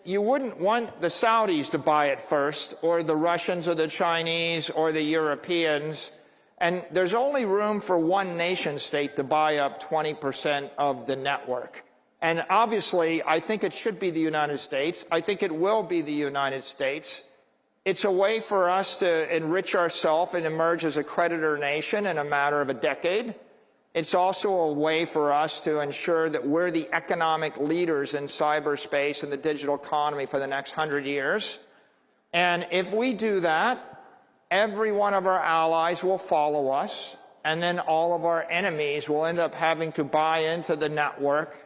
you wouldn't want the Saudis to buy it first, or the Russians or the Chinese or the Europeans. And there's only room for one nation state to buy up 20% of the network. And obviously, I think it should be the United States. I think it will be the United States. It's a way for us to enrich ourselves and emerge as a creditor nation in a matter of a decade. It's also a way for us to ensure that we're the economic leaders in cyberspace and the digital economy for the next 100 years. And if we do that, every one of our allies will follow us, and then all of our enemies will end up having to buy into the network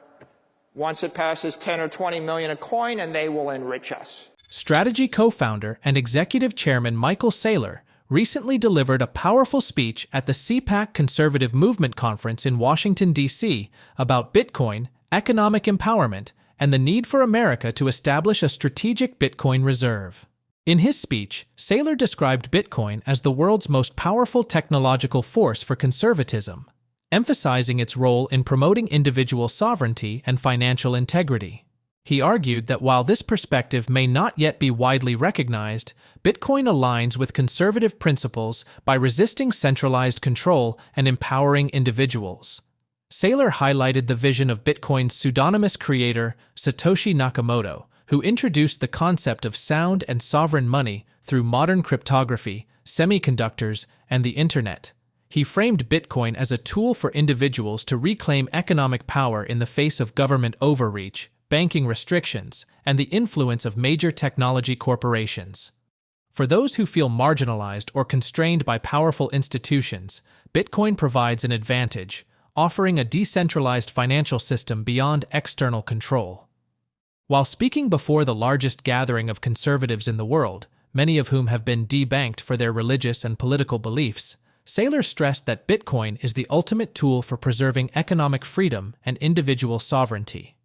once it passes 10 or 20 million a coin, and they will enrich us. Strategy co-founder and executive chairman Michael Saylor recently delivered a powerful speech at the CPAC Conservative Movement Conference in Washington, D.C. about Bitcoin, economic empowerment, and the need for America to establish a strategic Bitcoin reserve. In his speech, Saylor described Bitcoin as the world's most powerful technological force for conservatism, emphasizing its role in promoting individual sovereignty and financial integrity. He argued that while this perspective may not yet be widely recognized, Bitcoin aligns with conservative principles by resisting centralized control and empowering individuals. Saylor highlighted the vision of Bitcoin's pseudonymous creator, Satoshi Nakamoto, who introduced the concept of sound and sovereign money through modern cryptography, semiconductors, and the Internet. He framed Bitcoin as a tool for individuals to reclaim economic power in the face of government overreach, banking restrictions, and the influence of major technology corporations. For those who feel marginalized or constrained by powerful institutions, Bitcoin provides an advantage, offering a decentralized financial system beyond external control. While speaking before the largest gathering of conservatives in the world, many of whom have been debanked for their religious and political beliefs, Saylor stressed that Bitcoin is the ultimate tool for preserving economic freedom and individual sovereignty.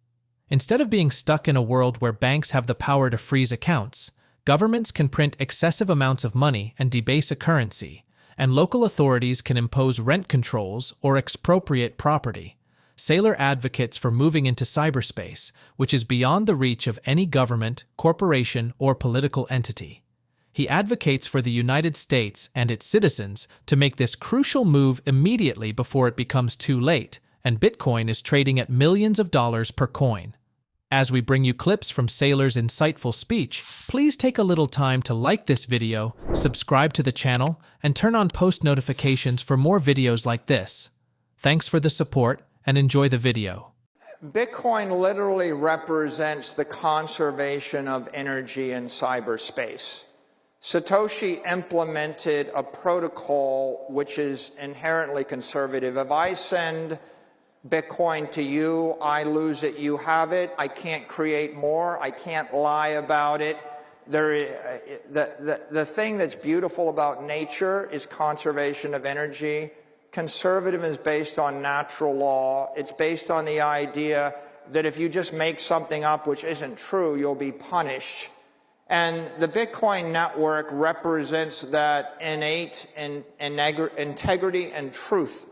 Instead of being stuck in a world where banks have the power to freeze accounts, governments can print excessive amounts of money and debase a currency, and local authorities can impose rent controls or expropriate property. Saylor advocates for moving into cyberspace, which is beyond the reach of any government, corporation, or political entity. He advocates for the United States and its citizens to make this crucial move immediately before it becomes too late, and Bitcoin is trading at millions of dollars per coin. As we bring you clips from Saylor's insightful speech, please take a little time to like this video, subscribe to the channel, and turn on post notifications for more videos like this. Thanks for the support, and enjoy the video. Bitcoin literally represents the conservation of energy in cyberspace. Satoshi implemented a protocol which is inherently conservative. If I send Bitcoin to you, I lose it, you have it. I can't create more. I can't lie about it. The thing that's beautiful about nature is conservation of energy. Conservative is based on natural law. It's based on the idea that if you just make something up which isn't true, you'll be punished. And the Bitcoin network represents that innate integrity and truth.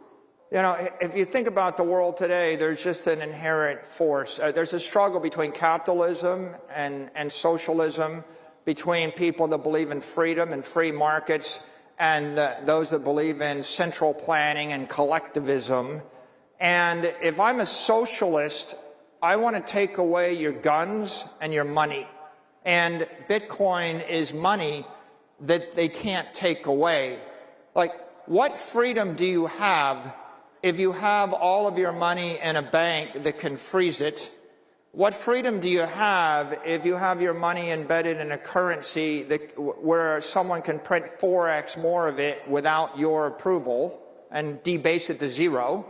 You know, if you think about the world today, there's just an inherent force. There's a struggle between capitalism and socialism, between people that believe in freedom and free markets and those that believe in central planning and collectivism. And if I'm a socialist, I want to take away your guns and your money. And Bitcoin is money that they can't take away. Like, what freedom do you have if you have all of your money in a bank that can freeze it? What freedom do you have if you have your money embedded in a currency where someone can print 4x more of it without your approval and debase it to zero?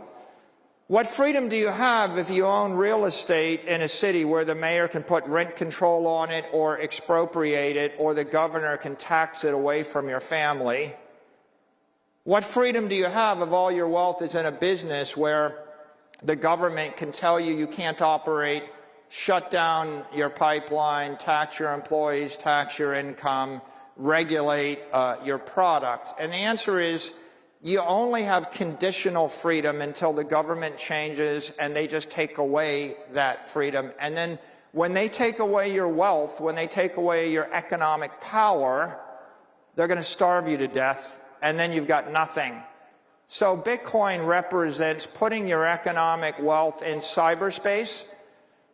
What freedom do you have if you own real estate in a city where the mayor can put rent control on it or expropriate it, or the governor can tax it away from your family? What freedom do you have if all your wealth is in a business where the government can tell you you can't operate, shut down your pipeline, tax your employees, tax your income, regulate your product? And the answer is, you only have conditional freedom until the government changes and they just take away that freedom. And then When they take away your wealth, when they take away your economic power, they're going to starve you to death, and then you've got nothing. So Bitcoin represents putting your economic wealth in cyberspace.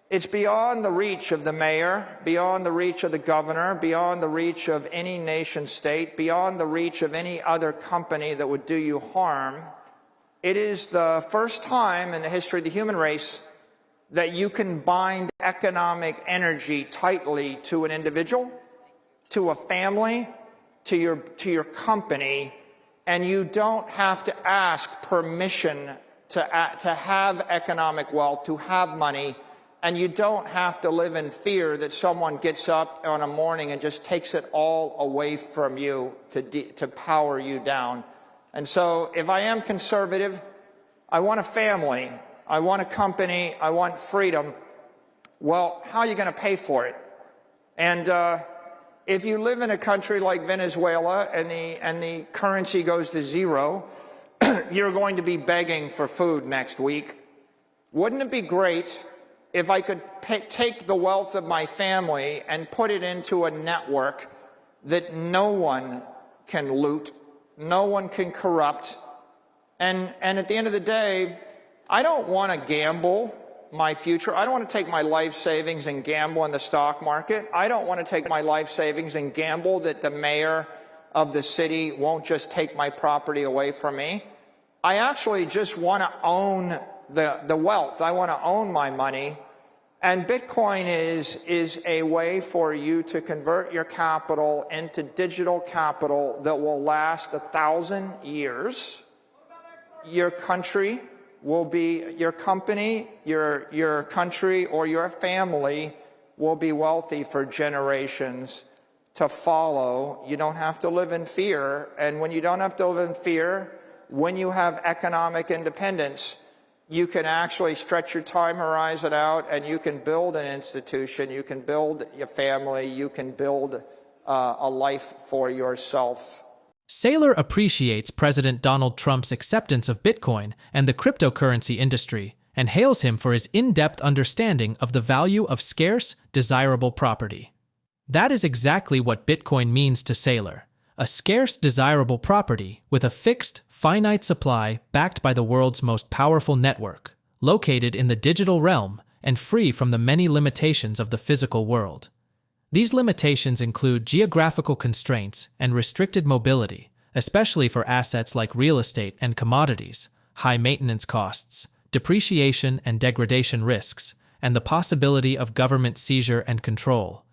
It's beyond the reach of the mayor, beyond the reach of the governor, beyond the reach of any nation state, beyond the reach of any other company that would do you harm. It is the first time in the history of the human race that you can bind economic energy tightly to an individual, to a family, to your company, and you don't have to ask permission to have economic wealth, to have money, and you don't have to live in fear that someone gets up on a morning and just takes it all away from you to power you down. And so if I am conservative, I want a family, I want a company, I want freedom. Well, how are you going to pay for it? And if you live in a country like Venezuela and the currency goes to zero, you're going to be begging for food next week. Wouldn't it be great if I could take the wealth of my family and put it into a network that no one can loot, no one can corrupt, and at the end of the day, I don't want to gamble my future. I don't want to take my life savings and gamble in the stock market. I don't want to take my life savings and gamble that the mayor of the city won't just take my property away from me. I actually just want to own the wealth. I want to own my money. And Bitcoin is a way for you to convert your capital into digital capital that will last 1,000 years. Your country will be, your company, your country, or your family will be wealthy for generations to follow. You don't have to live in fear. And when you don't have to live in fear, when you have economic independence, you can actually stretch your time horizon out, and you can build an institution, you can build your family, you can build a life for yourself. Saylor appreciates President Donald Trump's acceptance of Bitcoin and the cryptocurrency industry, and hails him for his in-depth understanding of the value of scarce, desirable property. That is exactly what Bitcoin means to Saylor: a scarce, desirable property with a fixed, finite supply backed by the world's most powerful network, located in the digital realm and free from the many limitations of the physical world. These limitations include geographical constraints and restricted mobility, especially for assets like real estate and commodities, high maintenance costs, depreciation and degradation risks, and the possibility of government seizure and control.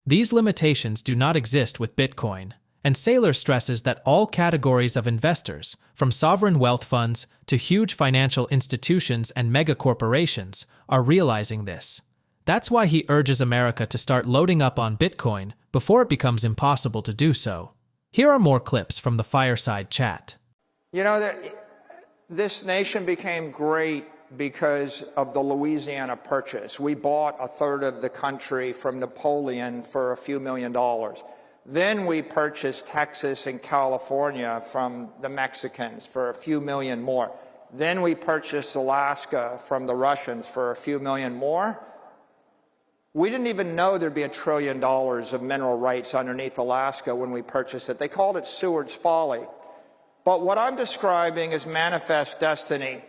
These limitations do not exist with Bitcoin, and Saylor stresses that all categories of investors, from sovereign wealth funds to huge financial institutions and megacorporations, are realizing this. That's why he urges America to start loading up on Bitcoin before it becomes impossible to do so. Here are more clips from the fireside chat. You know, this nation became great because of the Louisiana Purchase. We bought a third of the country from Napoleon for a few $1 million. Then we purchased Texas and California from the Mexicans for a few million more. Then we purchased Alaska from the Russians for a few million more. We didn't even know there'd be $1 trillion of mineral rights underneath Alaska when we purchased it. They called it Seward's Folly. But what I'm describing is manifest destiny.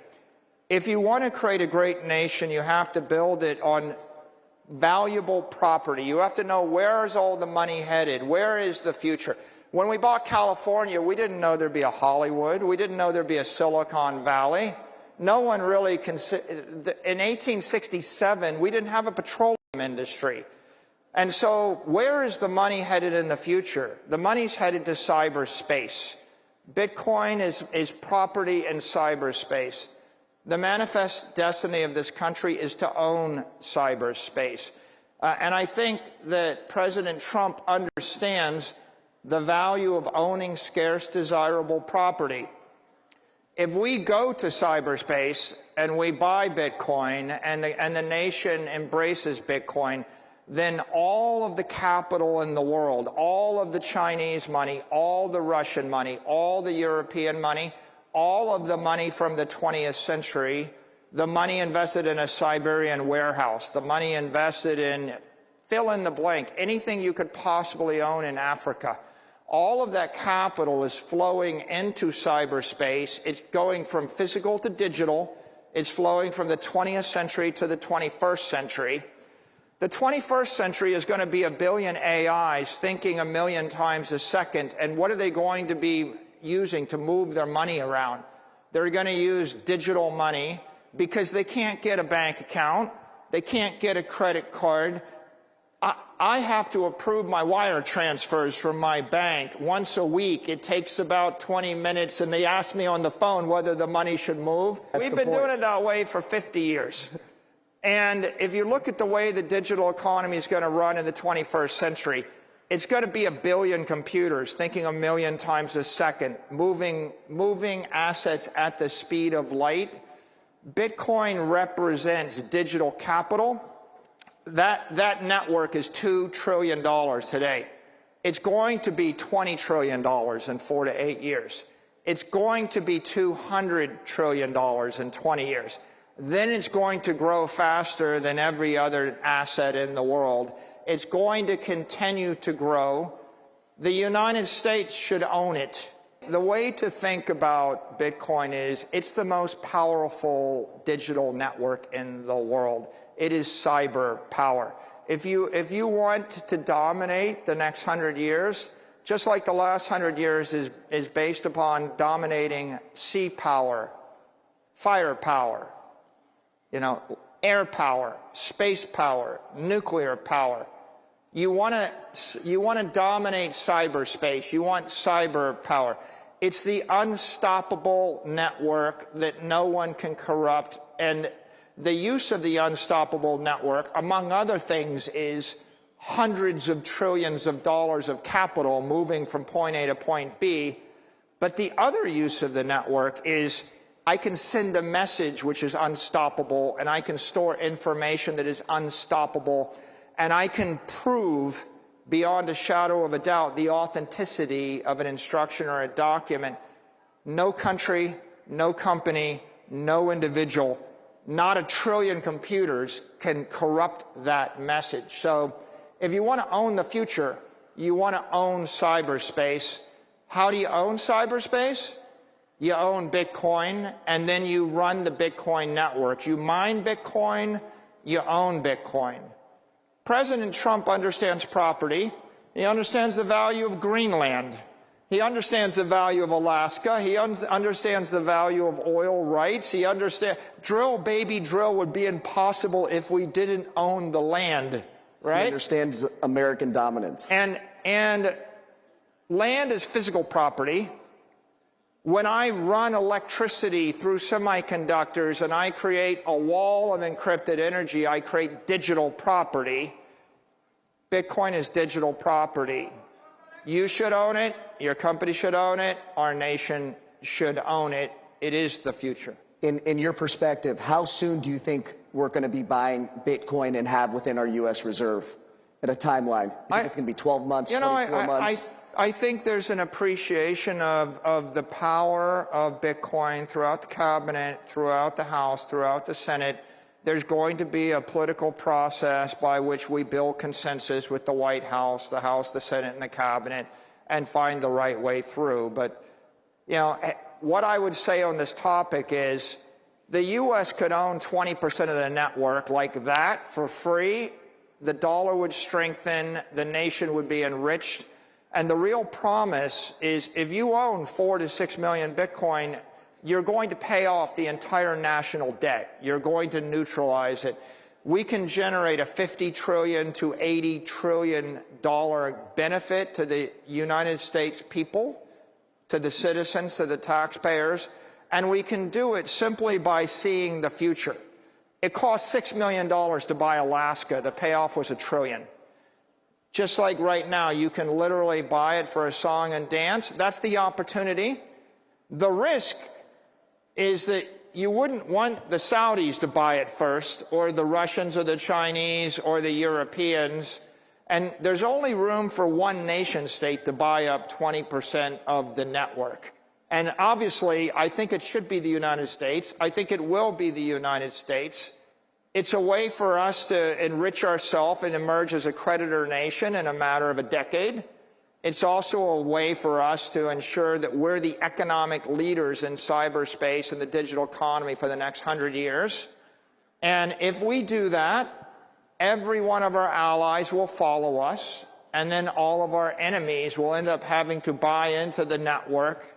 If you want to create a great nation, you have to build it on valuable property. You have to know, where is all the money headed? Where is the future? When we bought California, we didn't know there'd be a Hollywood. We didn't know there'd be a Silicon Valley. No one really considered. In 1867, we didn't have a petroleum industry. And so where is the money headed in the future? The money's headed to cyberspace. Bitcoin is property in cyberspace. The manifest destiny of this country is to own cyberspace. And I think that President Trump understands the value of owning scarce, desirable property. If we go to cyberspace and we buy Bitcoin and the nation embraces Bitcoin, then all of the capital in the world, all of the Chinese money, all the Russian money, all the European money, all of the money from the 20th century the money invested in a Siberian warehouse, the money invested in fill in the blank, anything you could possibly own in Africa. All of that capital is flowing into cyberspace. It's going from physical to digital. It's flowing from the 20th century to the 21st century. The 21st century is going to be a billion AIs thinking a million times a second. And what are they going to be using to move their money around? They're going to use digital money because they can't get a bank account. They can't get a credit card. I have to approve my wire transfers from my bank once a week. It takes about 20 minutes, and they ask me on the phone whether the money should move. We've been doing it that way for 50 years. And if you look at the way the digital economy is going to run in the 21st century, it's going to be a billion computers thinking a million times a second, moving assets at the speed of light. Bitcoin represents digital capital. That network is $2 trillion today. It's going to be $20 trillion in 4 to 8 years. It's going to be $200 trillion in 20 years. Then it's going to grow faster than every other asset in the world. It's going to continue to grow. The United States should own it. The way to think about Bitcoin is it's the most powerful digital network in the world. It is cyber power. If you want to dominate the next 100 years, just like the last 100 years is based upon dominating sea power, fire power, air power, space power, nuclear power. You want to dominate cyberspace. You want cyber power. It's the unstoppable network that no one can corrupt. And the use of the unstoppable network, among other things, is hundreds of trillions of dollars of capital moving from point A to point B. But the other use of the network is I can send a message which is unstoppable, and I can store information that is unstoppable, and I can prove beyond a shadow of a doubt the authenticity of an instruction or a document. No country, no company, no individual, not a trillion computers can corrupt that message. So if you want to own the future, you want to own cyberspace. How do you own cyberspace? You own Bitcoin, and then you run the Bitcoin networks. You mine Bitcoin, you own Bitcoin. President Trump understands property. He understands the value of Greenland. He understands the value of Alaska. He understands the value of oil rights. He understands drill, baby, drill would be impossible if we didn't own the land, right? He understands American dominance. And land is physical property. When I run electricity through semiconductors and I create a wall of encrypted energy, I create digital property. Bitcoin is digital property. You should own it. Your company should own it. Our nation should own it. It is the future. In your perspective, how soon do you think we're going to be buying Bitcoin and have within our U.S. reserve at a timeline? You think it's going to be 12 months, 24 months? I think there's an appreciation of the power of Bitcoin throughout the cabinet, throughout the House, throughout the Senate. There's going to be a political process by which we build consensus with the White House, the Senate, and the cabinet, and find the right way through. But, what I would say on this topic is the U.S. could own 20% of the network like that for free. The dollar would strengthen. The nation would be enriched. And the real promise is if you own 4 to 6 million Bitcoin, you're going to pay off the entire national debt. You're going to neutralize it. We can generate a $50 trillion to $80 trillion benefit to the United States people, to the citizens, to the taxpayers, and we can do it simply by seeing the future. It cost $6 million to buy Alaska. The payoff was $1 trillion. Just like right now, you can literally buy it for a song and dance. That's the opportunity. The risk is that you wouldn't want the Saudis to buy it first, or the Russians, or the Chinese, or the Europeans. And there's only room for one nation state to buy up 20% of the network. And obviously, I think it should be the United States. I think it will be the United States. It's a way for us to enrich ourselves and emerge as a creditor nation in a matter of a decade. It's also a way for us to ensure that we're the economic leaders in cyberspace and the digital economy for the next 100 years. And if we do that, every one of our allies will follow us, and then all of our enemies will end up having to buy into the network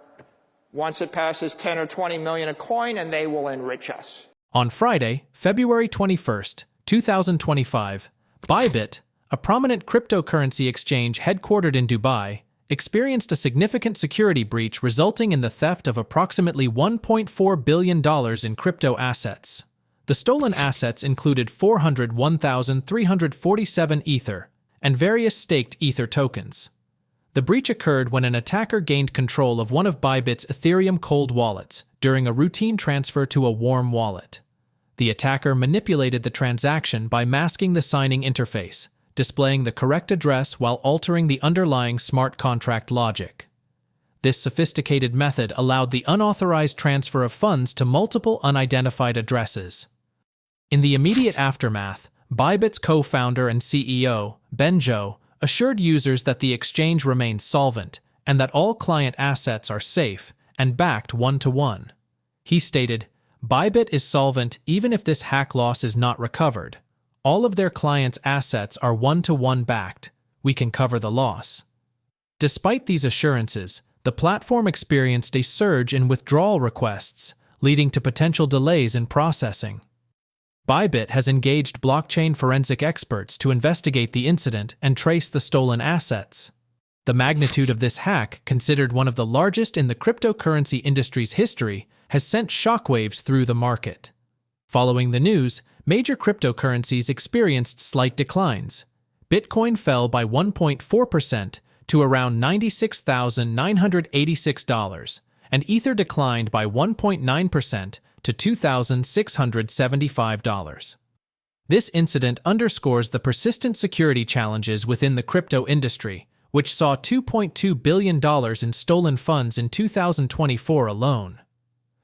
once it passes 10 or 20 million a coin, and they will enrich us. On Friday, February 21st, 2025, Bybit, a prominent cryptocurrency exchange headquartered in Dubai, experienced a significant security breach resulting in the theft of approximately $1.4 billion in crypto assets. The stolen assets included 401,347 Ether and various staked Ether tokens. The breach occurred when an attacker gained control of one of Bybit's Ethereum cold wallets during a routine transfer to a warm wallet. The attacker manipulated the transaction by masking the signing interface, displaying the correct address while altering the underlying smart contract logic. This sophisticated method allowed the unauthorized transfer of funds to multiple unidentified addresses. In the immediate aftermath, Bybit's co-founder and CEO, Ben Zhou, assured users that the exchange remains solvent and that all client assets are safe and backed one-to-one. He stated, "Bybit is solvent even if this hack loss is not recovered. All of their clients' assets are one-to-one backed. We can cover the loss." Despite these assurances, the platform experienced a surge in withdrawal requests, leading to potential delays in processing. Bybit has engaged blockchain forensic experts to investigate the incident and trace the stolen assets. The magnitude of this hack, considered one of the largest in the cryptocurrency industry's history, has sent shockwaves through the market. Following the news, major cryptocurrencies experienced slight declines. Bitcoin fell by 1.4% to around $96,986, and Ether declined by 1.9% to $2,675. This incident underscores the persistent security challenges within the crypto industry, which saw $2.2 billion in stolen funds in 2024 alone.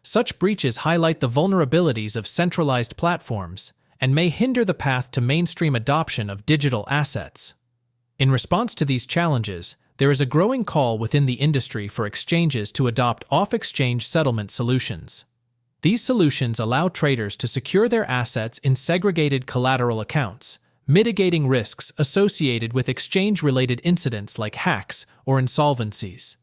Such breaches highlight the vulnerabilities of centralized platforms and may hinder the path to mainstream adoption of digital assets. In response to these challenges, there is a growing call within the industry for exchanges to adopt off-exchange settlement solutions. These solutions allow traders to secure their assets in segregated collateral accounts, mitigating risks associated with exchange-related incidents like hacks or insolvencies.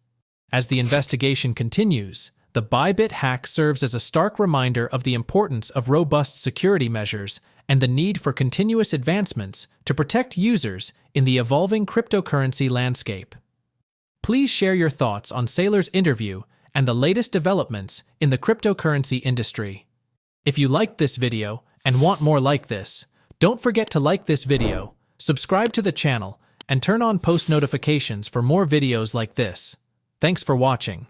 As the investigation continues, the Bybit hack serves as a stark reminder of the importance of robust security measures and the need for continuous advancements to protect users in the evolving cryptocurrency landscape. Please share your thoughts on Saylor's interview and the latest developments in the cryptocurrency industry. If you liked this video and want more like this, don't forget to like this video, subscribe to the channel, and turn on post notifications for more videos like this. Thanks for watching.